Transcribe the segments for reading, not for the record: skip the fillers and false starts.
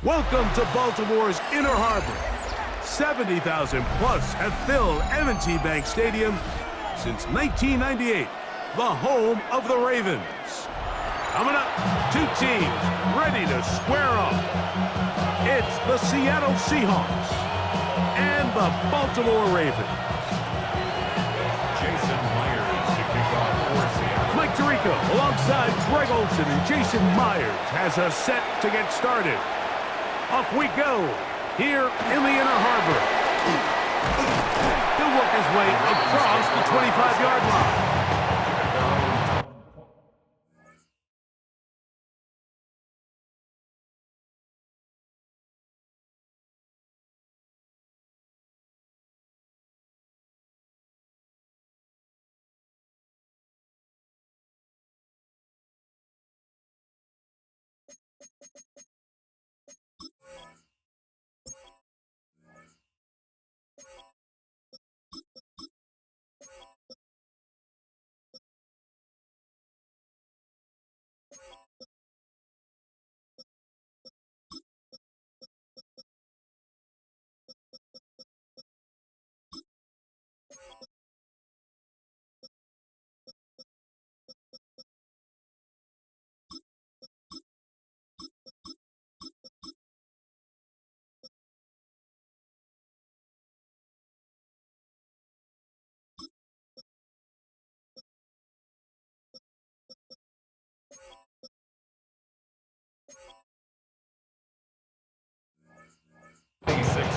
Welcome to Baltimore's Inner Harbor. 70,000 plus have filled M&T Bank Stadium since 1998, the home of the Ravens. Coming up, two teams ready to square off. It's the Seattle Seahawks and the Baltimore Ravens. Jason Myers to kick off for Seattle. Mike Tirico alongside Greg Olsen and Jason Myers has us set to get started. Off we go, here in the Inner Harbor. He'll work his way across the 25-yard line.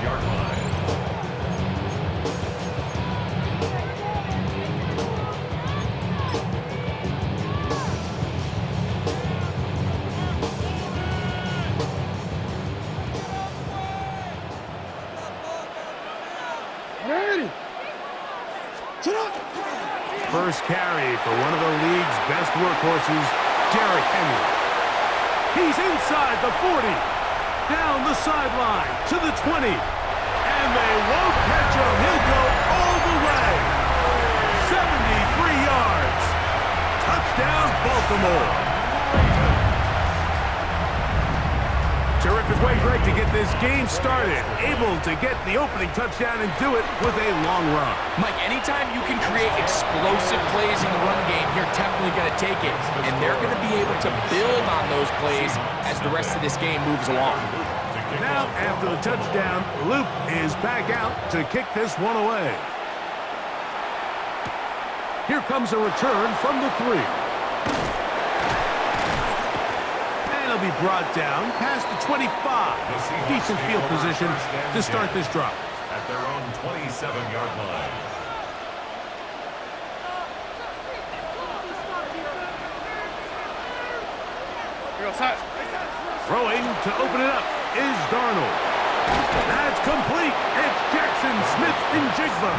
Yard line. Ready. First carry for one of the league's best workhorses, Derrick Henry. He's inside the 40, down the sideline to the 20, and they won't catch him. He'll go all the way. 73 yards. Touchdown, Baltimore. Terrific way, Greg, to get this game started. Able to get the opening touchdown and do it with a long run. Mike, anytime you can create explosive plays in the run game, you're definitely going to take it. And they're going to be able to build on those plays as the rest of this game moves along. Now, after the touchdown, Luke is back out to kick this one away. Here comes a return from the 3. He'll be brought down past the 25. Decent field position to start this drive. At their own 27-yard line. Throwing to open it up is Darnold. That's complete. It's Jackson Smith-Njigba.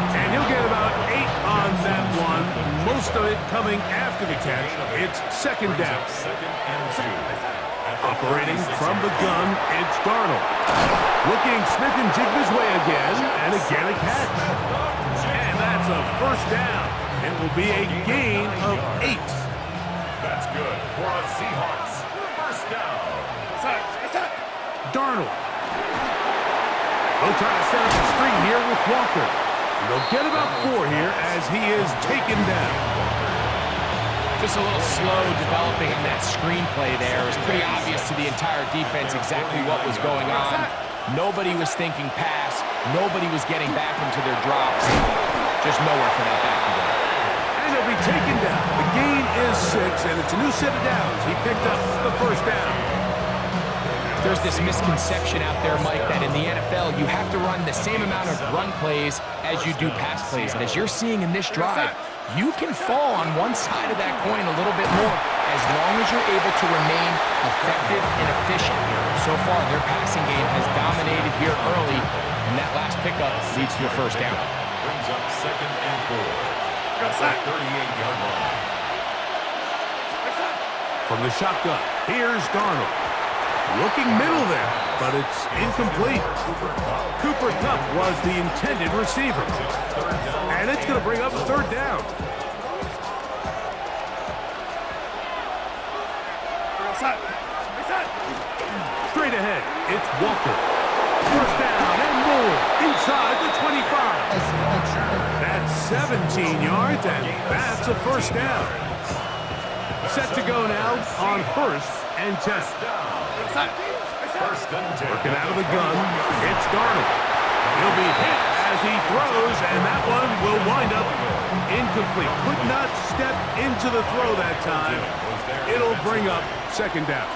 And he'll get about 8 on that one. Most of it coming after the catch. It's second down. Second and 2. Operating from the gun, it's Darnold. Looking Smith-Njigba's way again, and again a catch. And that's a first down. It will be a gain of 8. That's good for a Seahawks first down. Darnold. They'll try to set up a screen here with Walker. And they'll get about 4 here as he is taken down. Just a little slow developing in that screenplay there. It was pretty obvious to the entire defense exactly what was going on. Nobody was thinking pass. Nobody was getting back into their drops. Just nowhere for that back to go. And he'll be taken down. The gain is 6, and it's a new set of downs. He picked up the first down. There's this misconception out there, Mike, that in the NFL you have to run the same amount of run plays as you do pass plays. And as you're seeing in this drive, you can fall on one side of that coin a little bit more as long as you're able to remain effective and efficient. So far, their passing game has dominated here early, and that last pickup leads to a first down. Brings up second and 4. That's a 38-yard line. From the shotgun, here's Darnold. Looking middle there, but it's incomplete. Cooper Kupp was the intended receiver. And it's going to bring up a third down. Straight ahead, it's Walker. First down and more inside the 25. That's 17 yards, and that's a first down. Set to go now on 1st and 10. Working out of the gun, it's Darnold. He'll be hit as he throws, and that one will wind up incomplete. Could not step into the throw that time. It'll bring up 2nd down.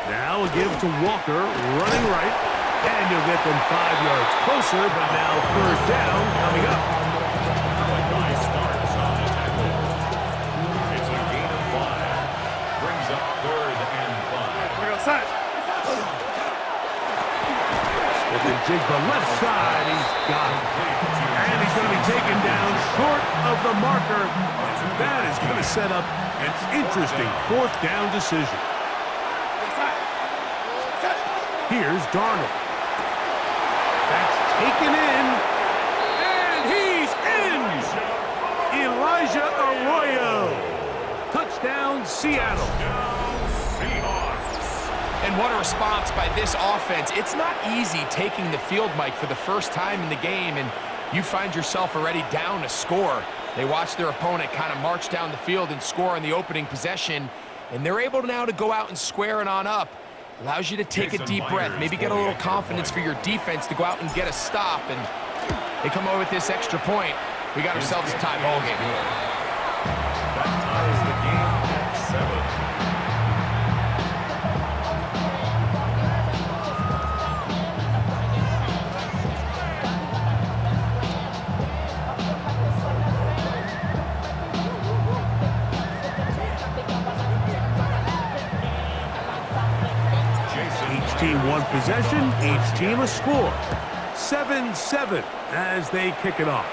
Now a give to Walker, running right, and you'll get them 5 yards closer, but now 3rd down coming up. It's a gain of 5. Brings up 3rd and 5. With the jig the left side, he's got it. And he's going to be taken down short of the marker. That is going to set up an interesting 4th down decision. Here's Darnold. That's taken in. And he's in! Elijah Arroyo. Touchdown, Seattle. And what a response by this offense. It's not easy taking the field, Mike, for the first time in the game, and you find yourself already down a score. They watch their opponent kind of march down the field and score on the opening possession, and they're able now to go out and square it on up. Allows you to take a deep breath, maybe get a little confidence for your defense to go out and get a stop, and they come over with this extra point. We got ourselves a tie ball game. That ties the game at 7. Each team one possession, each team a score. 7-7 as they kick it off.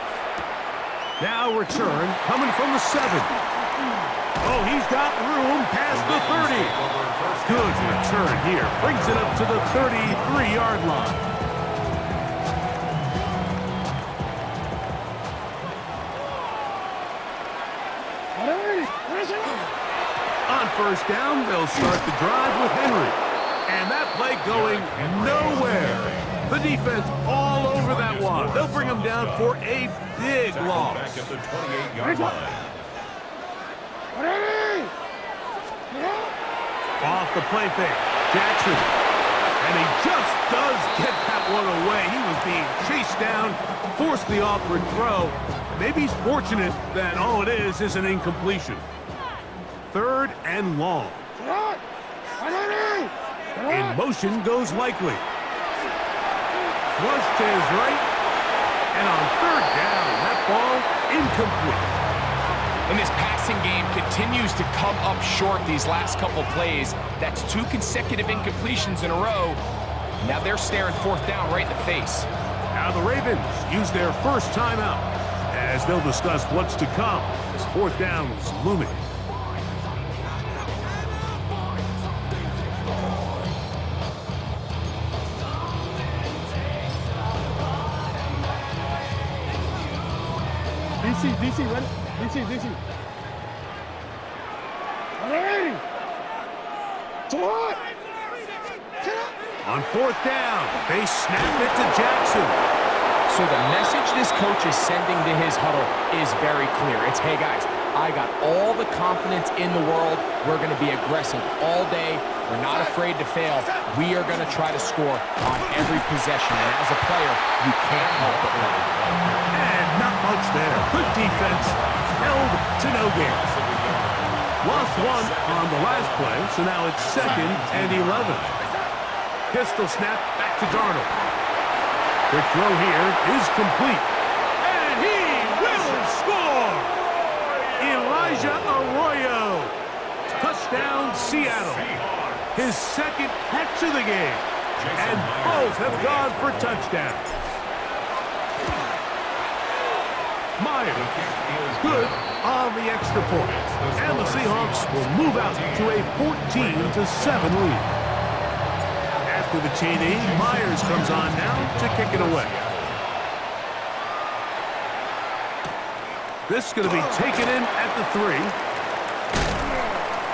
Now return coming from the 7. Oh, he's got room past the 30. Good return here. Brings it up to the 33-yard line. On 1st down, they'll start the drive with Henry. And that play going nowhere. The defense all over that one. They'll bring him down for a big loss. Back at the 28-yard line. Off the play fake, Jackson. And he just does get that one away. He was being chased down, forced the awkward throw. Maybe he's fortunate that all it is an incompletion. 3rd and long. In motion goes Likely. Flush to his right. And on 3rd down, that ball incomplete. And this passing game continues to come up short these last couple plays. That's 2 consecutive incompletions in a row. Now they're staring 4th down right in the face. Now the Ravens use their first timeout as they'll discuss what's to come as 4th down is looming. DC, ready? DC. Ready? On 4th down, they snap it to Jackson. So the message this coach is sending to his huddle is very clear. It's, hey guys, I got all the confidence in the world. We're going to be aggressive all day. We're not afraid to fail. We are going to try to score on every possession. And as a player, you can't help but love it. And not much there. Good defense. Held to no gain. Lost one on the last play, so now it's 2nd and 11. Pistol snap back to Darnold. Quick throw here is complete. And he will score! Elijah Arroyo. Touchdown, Seattle. His 2nd catch of the game. And both have gone for touchdowns. Myers, good on the extra point. And the Seahawks will move out to a 14-7 lead. After the TD, Myers comes on now to kick it away. This is going to be taken in at the 3.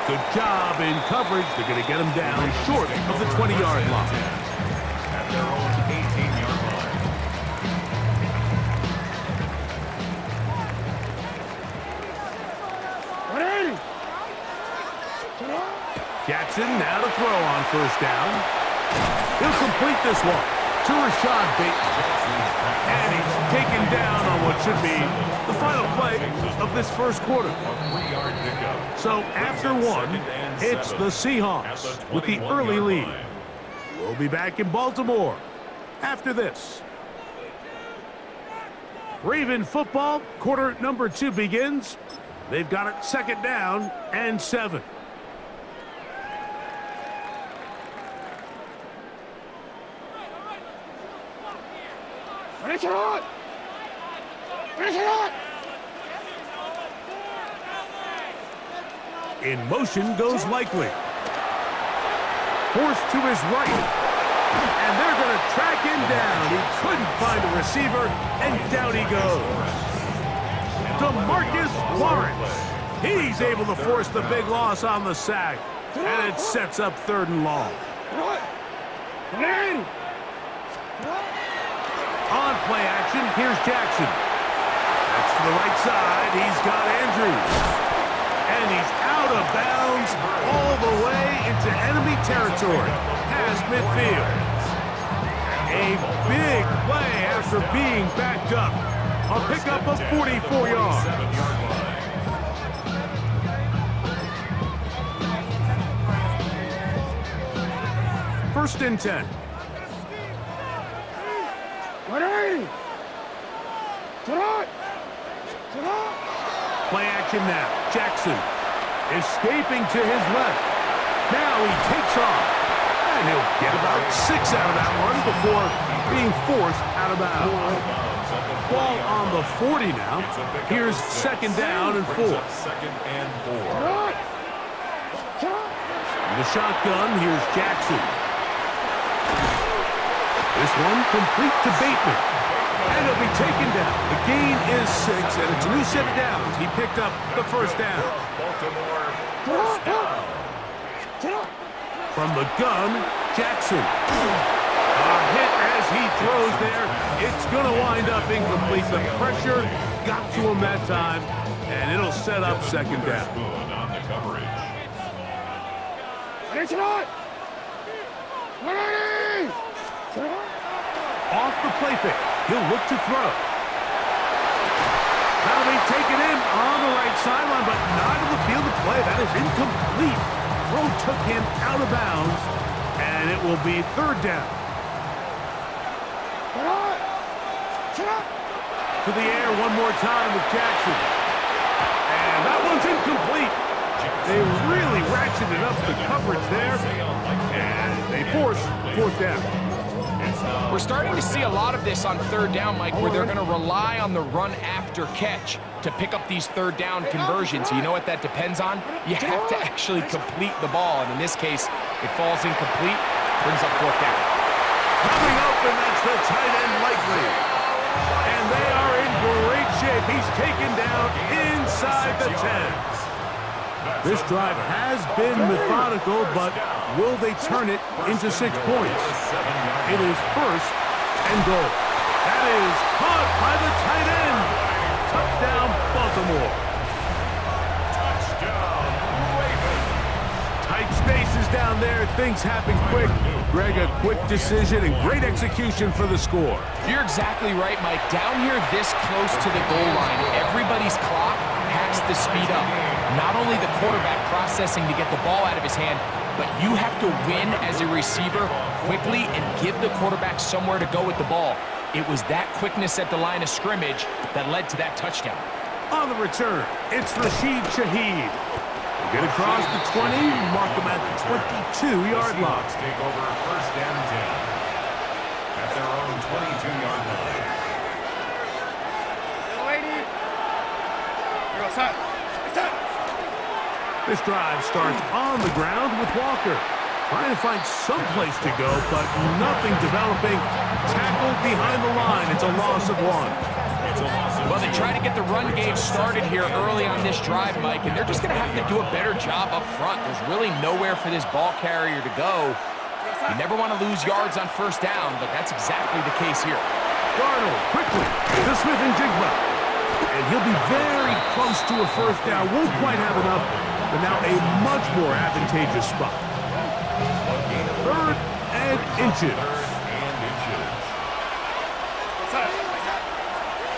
Good job in coverage. They're going to get him down short of the 20-yard line. At their own 18-yard line. Jackson now to throw on first down. He'll complete this one to Rashad Bateman. And he's taken down on what should be the final play of this first quarter. So after one, it's the Seahawks with the early lead. We'll be back in Baltimore after this. Raven football, quarter number 2 begins. They've got it second down and 7. In motion goes Likely. Forced to his right. And they're going to track him down. He couldn't find a receiver, and down he goes. DeMarcus Lawrence. He's able to force the big loss on the sack. And it sets up 3rd and long. On play action, here's Jackson. That's to the right side. He's got Andrews. And he's out of bounds all the way into enemy territory, past midfield. A big play after being backed up. A pickup of 44 yards. First and 10. Play action now. Jackson escaping to his left. Now he takes off. And he'll get about 6 out of that one before being forced out of bounds. Ball on the 40 now. Here's second down and 4. Second and 4. In the shotgun, here's Jackson. This one complete to Bateman. And he'll be taken down. The gain is 6, and it's a new set of downs. He picked up the first down. Baltimore first down. From the gun, Jackson. A hit as he throws there. It's going to wind up incomplete. The pressure got to him that time, and it'll set up second down. On the coverage. Off the play fake. He'll look to throw. That'll be taken in on the right sideline, but not in the field of play. That is incomplete. Throw took him out of bounds, and it will be 3rd down. To the air one more time with Jackson. And that one's incomplete. They really ratcheted up the coverage there, and they force 4th down. We're starting to see a lot of this on 3rd down, Mike, where they're going to rely on the run after catch to pick up these 3rd down conversions. You know what that depends on? You have to actually complete the ball, and in this case, it falls incomplete, brings up 4th down. Coming open, that's the tight end Likely. And they are in great shape. He's taken down inside the 10. This drive has been methodical, but will they turn it into 6 points? It is 1st and goal. That is caught by the tight end. Touchdown, Baltimore. Touchdown, Ravens. Tight spaces down there. Things happen quick. Greg, a quick decision and great execution for the score. You're exactly right, Mike. Down here this close to the goal line, everybody's clock has to speed up. Not only the quarterback processing to get the ball out of his hand, but you have to win as a receiver quickly and give the quarterback somewhere to go with the ball. It was that quickness at the line of scrimmage that led to that touchdown. On the return, it's Rashid Shaheed. Get across the 20, mark him at the 22-yard line. Take over 1st and 10 at their own 22-yard line. This drive starts on the ground with Walker. Trying to find some place to go, but nothing developing. Tackled behind the line. It's a loss of 1. Well, they try to get the run game started here early on this drive, Mike, and they're just going to have to do a better job up front. There's really nowhere for this ball carrier to go. You never want to lose yards on first down, but that's exactly the case here. Darnold quickly to Smith and Jigba. And he'll be very close to a first down. Won't quite have enough, but now a much more advantageous spot. 3rd and inches.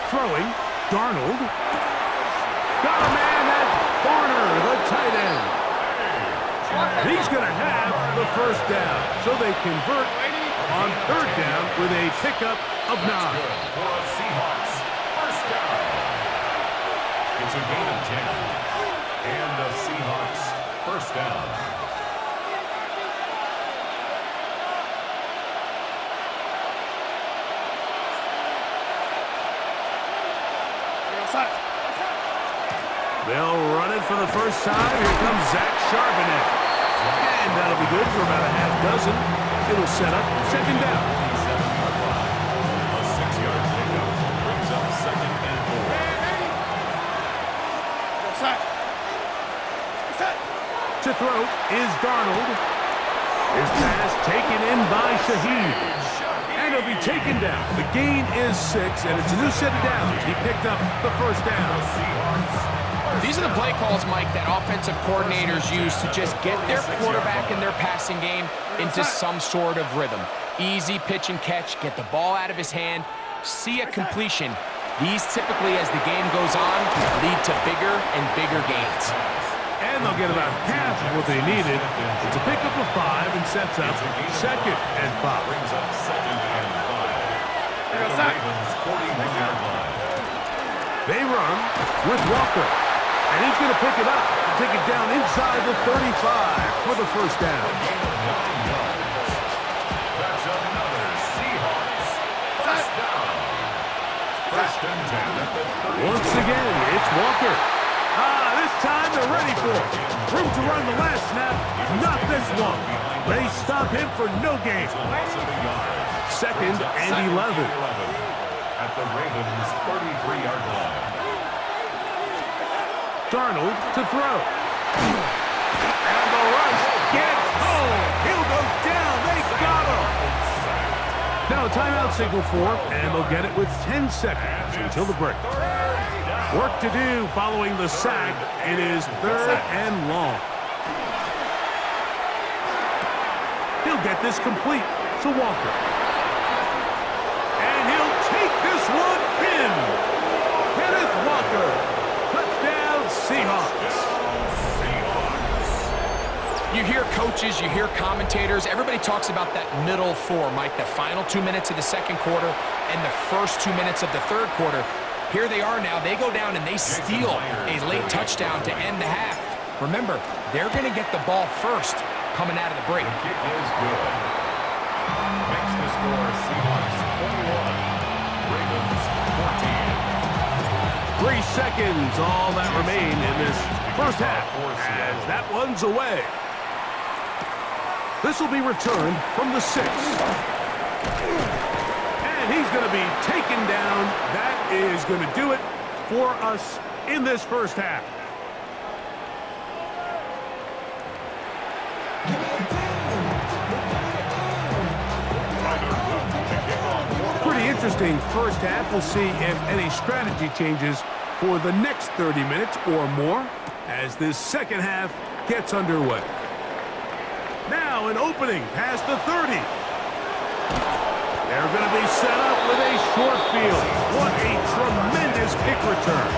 Throwing, Darnold. Got a man, that's Barner, the tight end. He's going to have the first down, so they convert on 3rd down with a pickup of 9. For a Seahawks first down. It's a gain of 10. And the Seahawks first down. They'll run it for the first time. Here comes Zach Charbonnet. And that'll be good for about a half dozen. It'll set up 2nd down. A 6-yard pickup brings up 2nd and 4. To throw is Darnold. His pass taken in by Shaheed. And he'll be taken down. The gain is 6, and it's a new set of downs. He picked up the first down. These are the play calls, Mike, that offensive coordinators use to just get their quarterback and their passing game into some sort of rhythm. Easy pitch and catch, get the ball out of his hand, see a completion. These typically, as the game goes on, lead to bigger and bigger gains. And they'll get about half of what they needed. It's a pickup of 5 and sets up 2nd and 5. Brings up 2nd and 5. The Ravens 41-yard line. They run with Walker. And he's going to pick it up, take it down inside the 35 for the first down. That's another Seahawks first down. 1st and 10. Once again, it's Walker. This time they're ready for it. Room to run the last snap, not this one. They stop him for no gain. 2nd and 11. At the Ravens 33-yard line. Darnold to throw. And the rush gets home. He'll go down. They got him. Now a timeout signal for, and they'll get it with 10 seconds until the break. Work to do following the sack. It is 3rd and long. He'll get this complete to Walker. And he'll take this one in. Kenneth Walker. Touchdown, Seahawks. You hear coaches, you hear commentators, everybody talks about that middle 4, Mike, the final 2 minutes of the 2nd quarter and the first 2 minutes of the 3rd quarter. Here they are now. They go down and they steal a late touchdown to end the half. Remember, they're going to get the ball first coming out of the break. The kick is good. Makes the score Seahawks 21, Ravens 14. 3 seconds, all that remain in this first half as that one's away. This will be returned from the 6. And he's going to be taken down. That is going to do it for us in this first half. Pretty interesting first half. We'll see if any strategy changes for the next 30 minutes or more as this second half gets underway. Now an opening past the 30. They're going to be set up with a short field. What a tremendous kick return.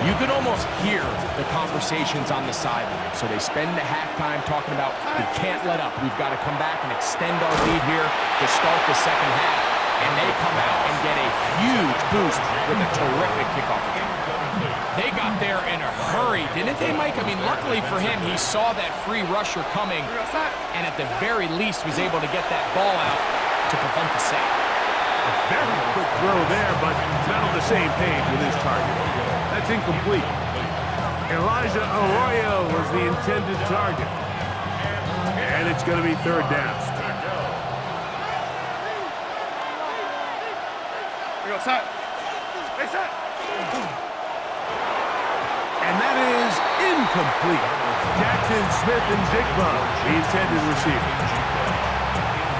You can almost hear the conversations on the sideline. So they spend the halftime talking about, we can't let up. We've got to come back and extend our lead here to start the second half. And they come out and get a huge boost with a terrific kickoff return. They got there in a hurry, didn't they, Mike? I mean, luckily for him, he saw that free rusher coming and at the very least was able to get that ball out to prevent the sack. A very quick throw there, but not on the same page with his target. That's incomplete. Elijah Arroyo was the intended target. And it's going to be 3rd down. And that is incomplete. Jackson Smith-Njigba, the intended receiver.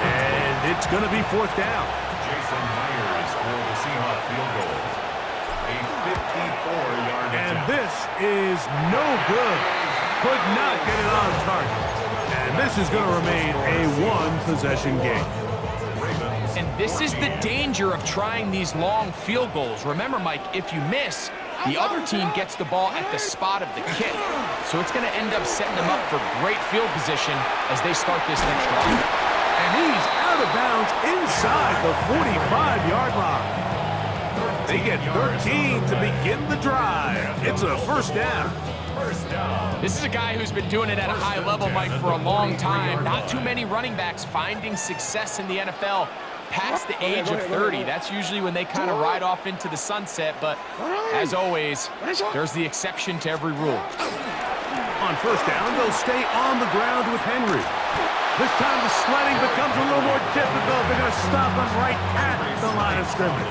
And it's going to be fourth down. Jason Myers for the Seahawks field goal. A 54-yard And attempt. this is no good. Could not get it on target. And this is going to remain a one-possession game. And this is the danger of trying these long field goals. Remember, Mike, if you miss, the other team gets the ball at the spot of the kick. So it's going to end up setting them up for great field position as they start this next drive. And he's out of bounds inside the 45-yard line. They get 13 to begin the drive. It's a first down. This is a guy who's been doing it at a high level, Mike, for a long time. Not too many running backs finding success in the NFL past the age of 30. That's usually when they kind of ride off into the sunset, but as always, there's the exception to every rule. On first down, they'll stay on the ground with Henry. This time the sledding becomes a little more difficult. They're going to stop him right at the line of scrimmage.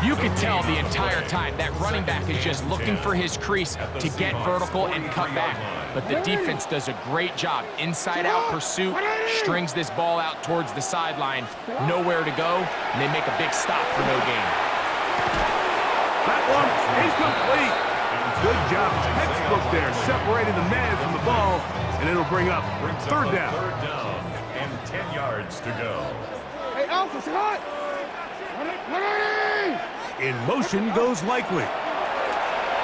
You could tell the entire time that running back is just looking for his crease to get vertical and cut back. But the defense does a great job. Inside-out pursuit, strings this ball out towards the sideline. Nowhere to go, and they make a big stop for no gain. That one is complete. Good job. Textbook there, separating the man from the ball, and it'll bring up third down. Third down and 10 yards to go. Hey, Alpha, say hi. In motion goes Likely.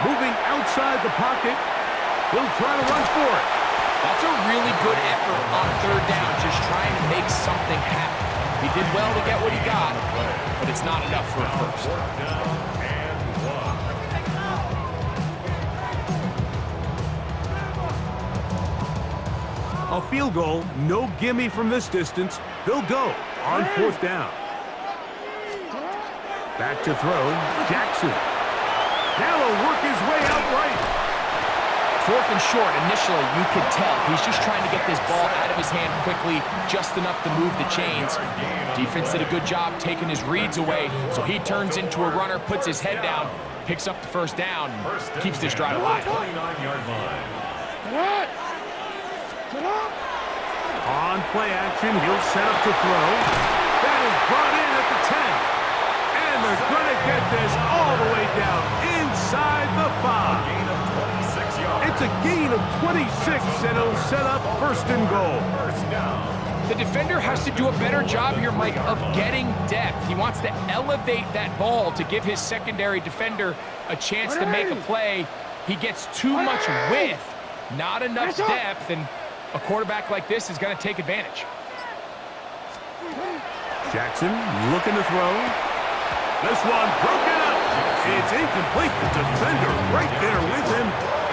Moving outside the pocket. He'll try to run for it. That's a really good effort on third down, just trying to make something happen. He did well to get what he got, but it's not enough for a first. A field goal, no gimme from this distance. They'll go on fourth down. Back to throw, Jackson. Now he'll work his way out right. Fourth and short, initially, you could tell he's just trying to get this ball out of his hand quickly, just enough to move the chains. Defense did a good job taking his reads away, so he turns into a runner, puts his head down, picks up the first down, keeps this drive alive. 29-yard line. On play action, he'll set up to throw. That is brought in at the 10. And they're going to get this all the way down inside the 5. Gain of 26 yards. It's a gain of 26, and it'll set up first and goal. First down. The defender has to do a better job here, Mike, of getting depth. He wants to elevate that ball to give his secondary defender a chance to make a play. He gets too much width, not enough depth, and a quarterback like this is going to take advantage. Jackson looking to throw. This one broken up. It's incomplete. The defender right there with him.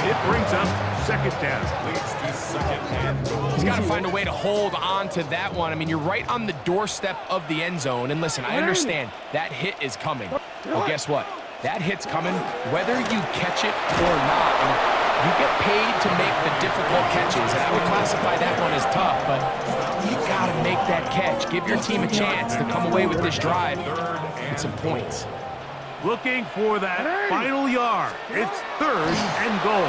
It brings up second down. Leads to second and goal. He's got to find a way to hold on to that one. I mean, you're right on the doorstep of the end zone. And listen, I understand that hit is coming. Well, guess what? That hit's coming whether you catch it or not. And you get paid to make the difficult catches. And I would classify that one as tough, but you got to make that catch. Give your team a chance to come away with this drive with some points. Looking for that final yard. It's third and goal.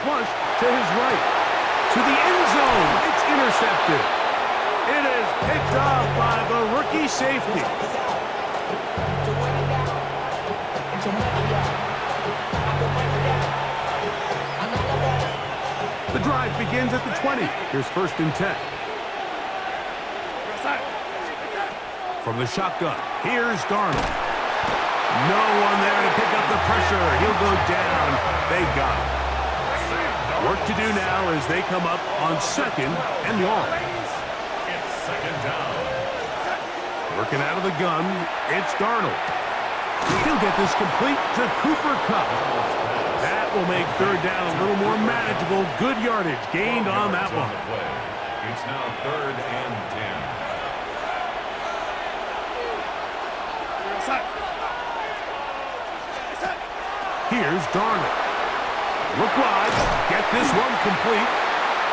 Flush to his right. To the end zone. It's intercepted. It is picked off by the rookie safety. The drive begins at the 20. Here's first and 10. From the shotgun, here's Darnold. No one there to pick up the pressure. He'll go down. They got him. Work to do now as they come up on second and long. It's second down. Working out of the gun, it's Darnold. He'll get this complete to Cooper Kupp. That will make third down a little more manageable. Good yardage gained on that one. It's now third and 10. Here's Darnold. Look wide. Get this one complete.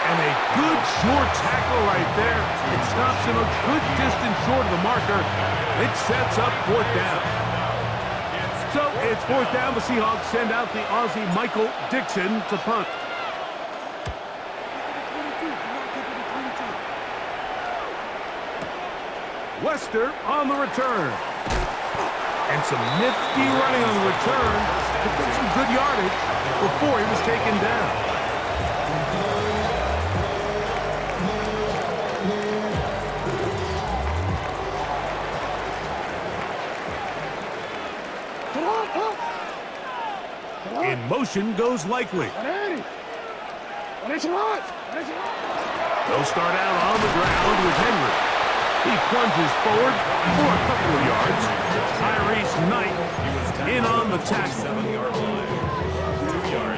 And a good short tackle right there. It stops him a good distance short of the marker. It sets up 4th down. So it's 4th down. The Seahawks send out the Aussie Michael Dixon to punt. Wester on the return. And some nifty running on the return. Picked up some good yardage before he was taken down. In motion goes Likely. They'll start out on the ground with Henry. He plunges forward for a couple of yards. Tyrese Knight in on the tackle.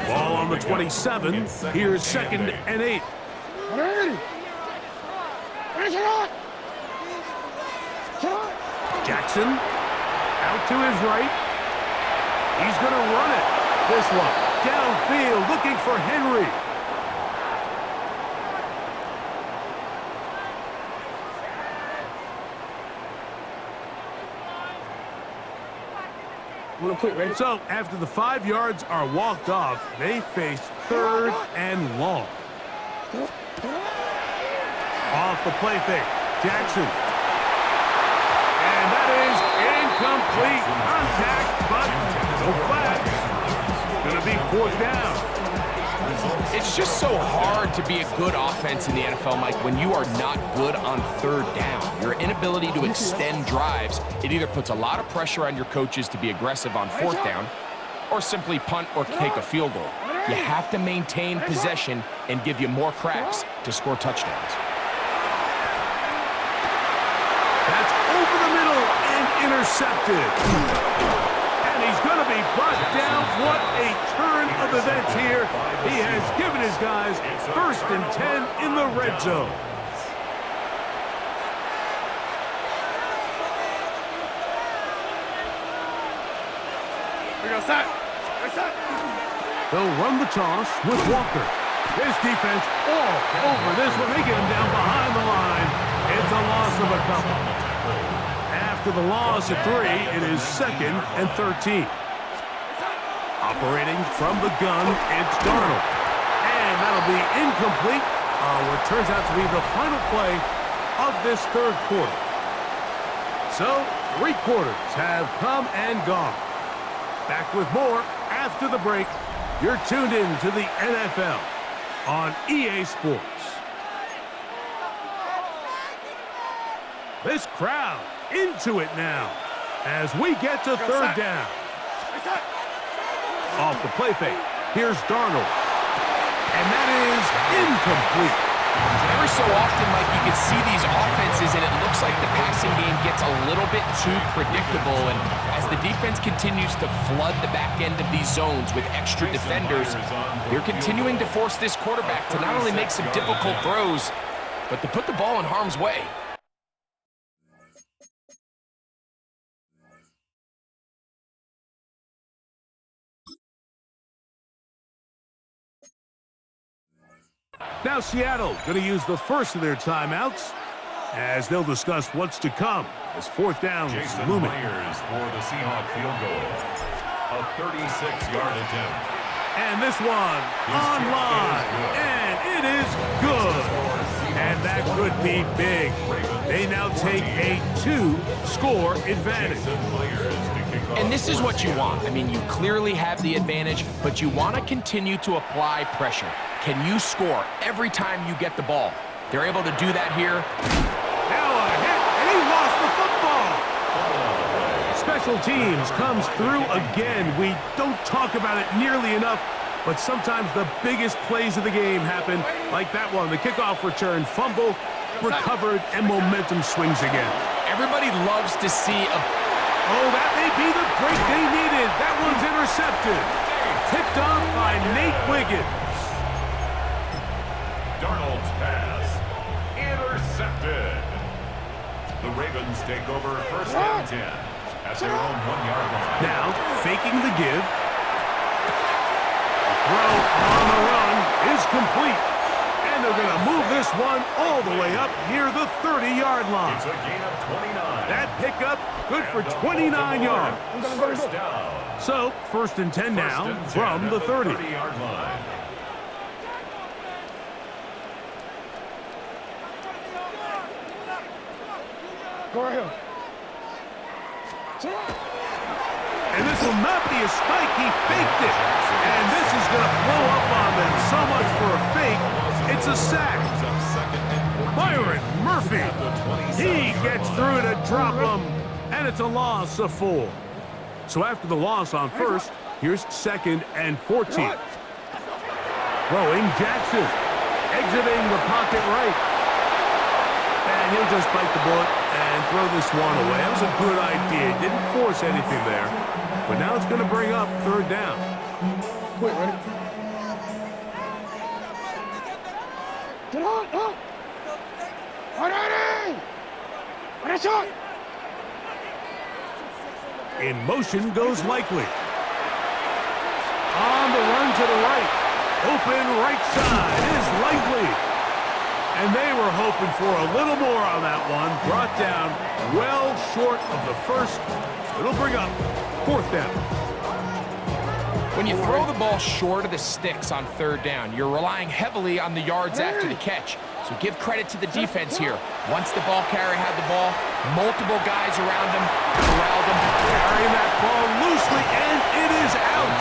Ball on the 27. Here's 2nd and 8. Jackson out to his right. He's going to run it. This one downfield looking for Henry. So after the 5 yards are walked off, they face 3rd and long. Off the play fake, Jackson. And that is incomplete. Contact, but no flags. Going to be 4th down. It's just so hard to be a good offense in the NFL, Mike, when you are not good on 3rd down. Your inability to extend drives, it either puts a lot of pressure on your coaches to be aggressive on 4th down or simply punt or kick a field goal. You have to maintain possession and give you more cracks to score touchdowns. That's over the middle and intercepted. And he's going to be brought down. What a turn of events here. He has given his guys 1st and 10 in the red zone. They'll run the toss with Walker. His defense all over this one. They get him down behind the line. It's a loss of a couple. After the loss at 3, it is 2nd and 13. Operating from the gun, it's Darnold. And that'll be incomplete. What turns out to be the final play of this 3rd quarter. So, 3 quarters have come and gone. Back with more after the break. You're tuned in to the NFL on EA Sports. This crowd into it now as we get to 3rd down. Off the play fake, here's Darnold. And that is incomplete. Every so often, Mike, you can see these offenses, and it looks like the passing game gets a little bit too predictable. And as the defense continues to flood the back end of these zones with extra defenders, they're continuing to force this quarterback to not only make some difficult throws, but to put the ball in harm's way. Now Seattle going to use the first of their timeouts as they'll discuss what's to come as 4th down is looming. Myers for the Seahawk field goal. A 36-yard attempt. And this one online, and it is good. And that could be big. They now take a 2-score advantage. And this is what you want. I mean, you clearly have the advantage, but you want to continue to apply pressure. Can you score every time you get the ball? They're able to do that here. Now a hit, and he lost the football. Special teams comes through again. We don't talk about it nearly enough, but sometimes the biggest plays of the game happen, like that one. The kickoff return, fumble, recovered, and momentum swings again. Everybody loves to see a... Oh, that may be the break they needed. That one's intercepted. Picked off by Nate Wiggins. Darnold's pass intercepted. The Ravens take over 1st and 10 at their own 1-yard line. Now faking the give. The throw on the run is complete. And they're going this one all the way up near the 30-yard line. It's a gain of 29. That pickup good for 29 yards. First down. So, 1st and 10 now from the 30. 30-yard line. Go right here. And this will not be a spike. He faked it. And this is going to blow up on them. So much for a fake. It's a sack. Byron Murphy. He gets through to drop him. And it's a loss of 4. So after the loss on 1st, here's 2nd and 14. Throwing Jackson. Exiting the pocket right. And he'll just bite the bullet and throw this one away. That was a good idea. Didn't force anything there. But now it's going to bring up 3rd down. Quick, ready? Get on, up! Ready! Ready, shot! In motion goes Likely. On the run to the right. Open right side is Likely. And they were hoping for a little more on that one. Brought down well short of the 1st. It'll bring up 4th down. When you throw the ball short of the sticks on 3rd down, you're relying heavily on the yards after the catch. So give credit to the defense here. Once the ball carrier had the ball, multiple guys around him, corralled him. Carrying that ball loosely, and it is out.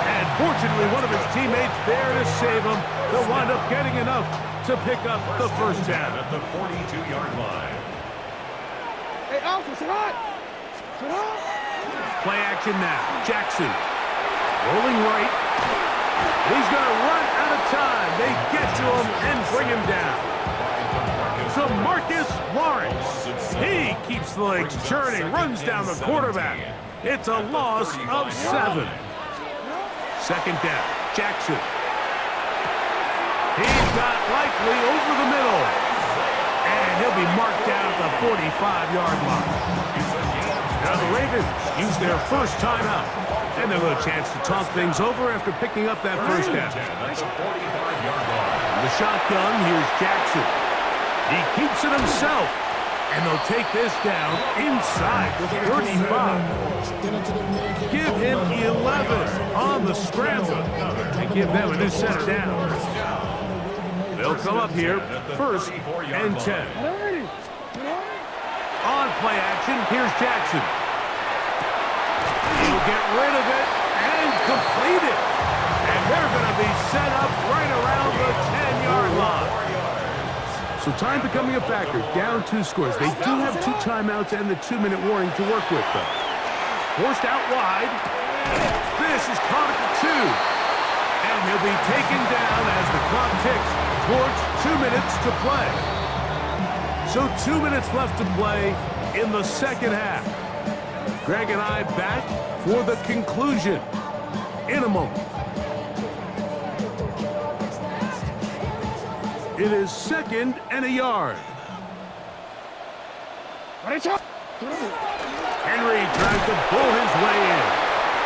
And fortunately, one of his teammates there to save him. They'll wind up getting enough to pick up the 1st down. At the 42-yard line. Hey, Alpha, sit hot! Sit hot! Play action now. Jackson. Rolling right. He's going to run out of time. They get to him and bring him down. DeMarcus Lawrence. He keeps the legs churning, runs down the quarterback. It's a loss of 7. 2nd down. Jackson. He's got Likely over the middle. And he'll be marked down at the 45-yard line. Now the Ravens use their 1st timeout. And they'll have a chance to talk things over after picking up that 1st down. That's a 45-yard line. The shotgun, here's Jackson. He keeps it himself. And they'll take this down inside the 35. Give him 11 on the scramble. And give them a new set of downs. They'll come up here, 1st and 10. On play action, here's Jackson. He'll get rid of it and complete it. And they're going to be set up right around the 10-yard line. So time becoming a factor, down 2 scores. They do have 2 timeouts and the 2-minute warning to work with, though. Forced out wide. This is caught at the 2. And he'll be taken down as the clock ticks towards 2 minutes to play. So 2 minutes left to play in the 2nd half. Greg and I back for the conclusion in a moment. It is 2nd and a yard. Henry tries to pull his way in.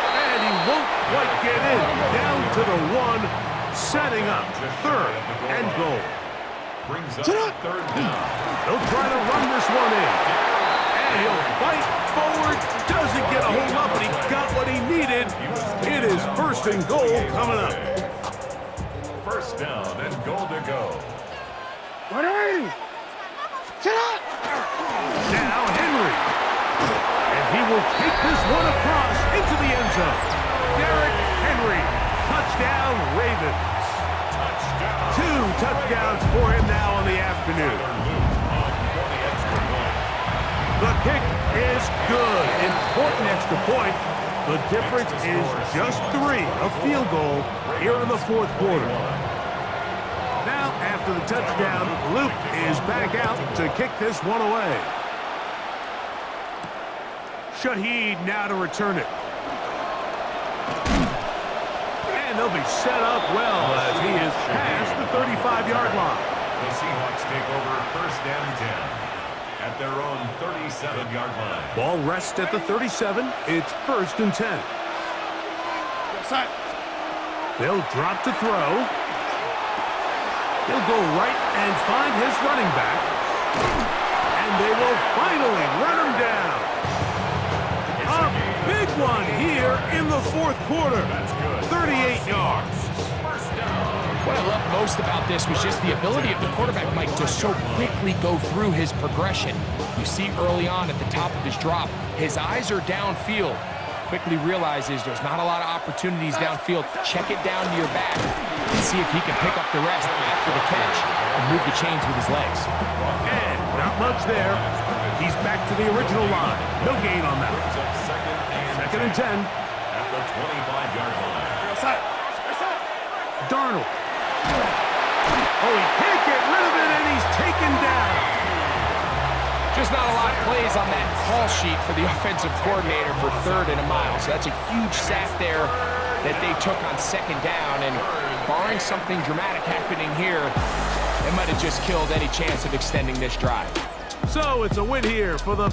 And he won't quite get in. Down to the 1, setting up 3rd and goal. Brings up 3rd down. He'll try to run this one in. And he'll fight forward. Doesn't get a hold up, but he got what he needed. It is 1st and goal coming up. 1st down and goal to go. Ready! Sit up! Now Henry. And he will take this one across into the end zone. Derrick Henry. Touchdown, Ravens. Touchdown. 2 touchdowns for him now on the afternoon. The kick is good. Important extra point. The difference is just 3, a field goal here in the 4th quarter. Now, after the touchdown, Luke is back out to kick this one away. Shaheed now to return it. And they'll be set up well as he is past the 35-yard line. The Seahawks take over 1st and 10 at their own 37-yard line. Ball rests at the 37. It's 1st and 10. They'll drop to throw. He'll go right and find his running back. And they will finally run him down. A big one here in the fourth quarter. 38 yards. What I loved most about this was just the ability of the quarterback, Mike, to so quickly go through his progression. You see early on at the top of his drop, his eyes are downfield. Quickly realizes there's not a lot of opportunities downfield. Check it down to your back and see if he can pick up the rest after the catch and move the chains with his legs. And not much there. He's back to the original line. No gain on that. Second and 10. At the 25-yard line. Darnold. Oh, he can't get rid of it, and he's taken down. Just not a lot of plays on that call sheet for the offensive coordinator for 3rd and a mile. So that's a huge sack there that they took on 2nd down. And barring something dramatic happening here, it might have just killed any chance of extending this drive. So it's a win here for the